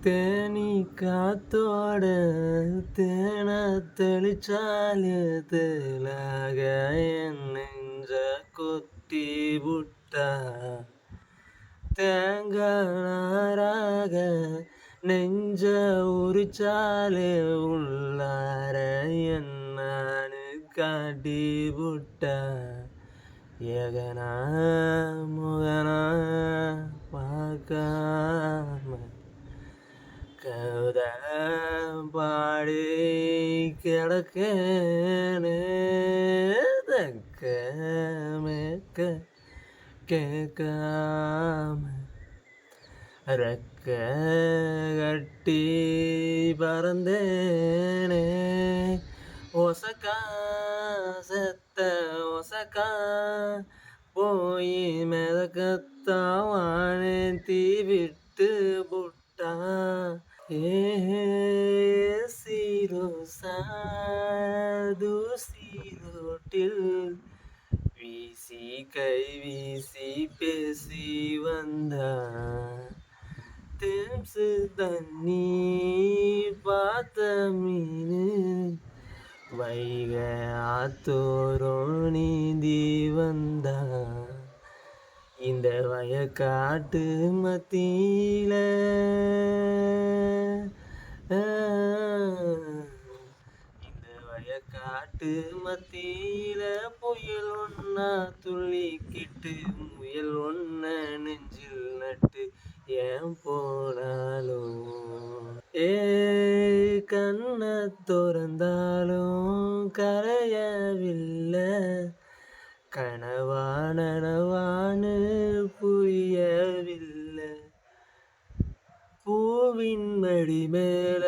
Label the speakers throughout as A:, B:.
A: தேனி காத்தோட தேன தெளிச்சாலே தேலாக என் நெஞ்ச கொத்தி புட்டா தேங்காராக நெஞ்ச உரிச்சாலே உள்ளார என்னான்னு காட்டி புட்டா ஏகனா முகனா பார்க்காம கவித பாடி கிடக்கேனே தக்க மேக்க கேட்காம ரெக்க கட்டி பறந்தேனே ஒசக்கா செத்த ஒசக்கா போய் மிதக்கத்தாவானே தீ விட்டு புட்டா சீரோ சாது சீரோட்டில் வீசி கை வீசி பேசி வந்தா தேம்சு தண்ணி பார்த்த மீனு வைக ஆத்தோரும் நீந்தி வந்தா இந்த வயக்காட்டு மத்தியில இந்த வயக்காட்டு மத்தியில புயல் ஒன்னா துள்ளிக்கிட்டு முயல் ஒன்ன நெஞ்சில் நட்டு ஏன் போனாலும் கண்ண திறந்தாலும் கரையவில்லை கனவா நனவான்னு புரியவில்லை பூவின் மடி மேல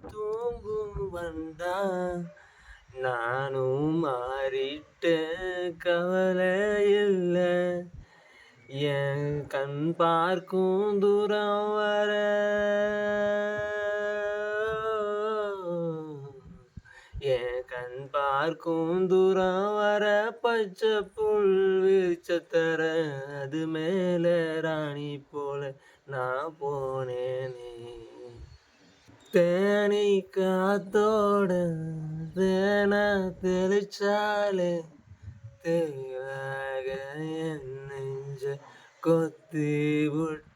A: தூங்கும் வந்தா நானும் மாறிட்ட கவலை இல்லை என் கண் பார்க்கும் தூரம் வர என் கண் பார்க்கும் தூரம் வர பச்சை புல் விரிச்சத்தர அது மேல ராணி போல நான் போனேனே தேனி காத்தோட தேன தெளிச்சாலே தேவாக என் நெஞ்ச கொத்தி விட்டு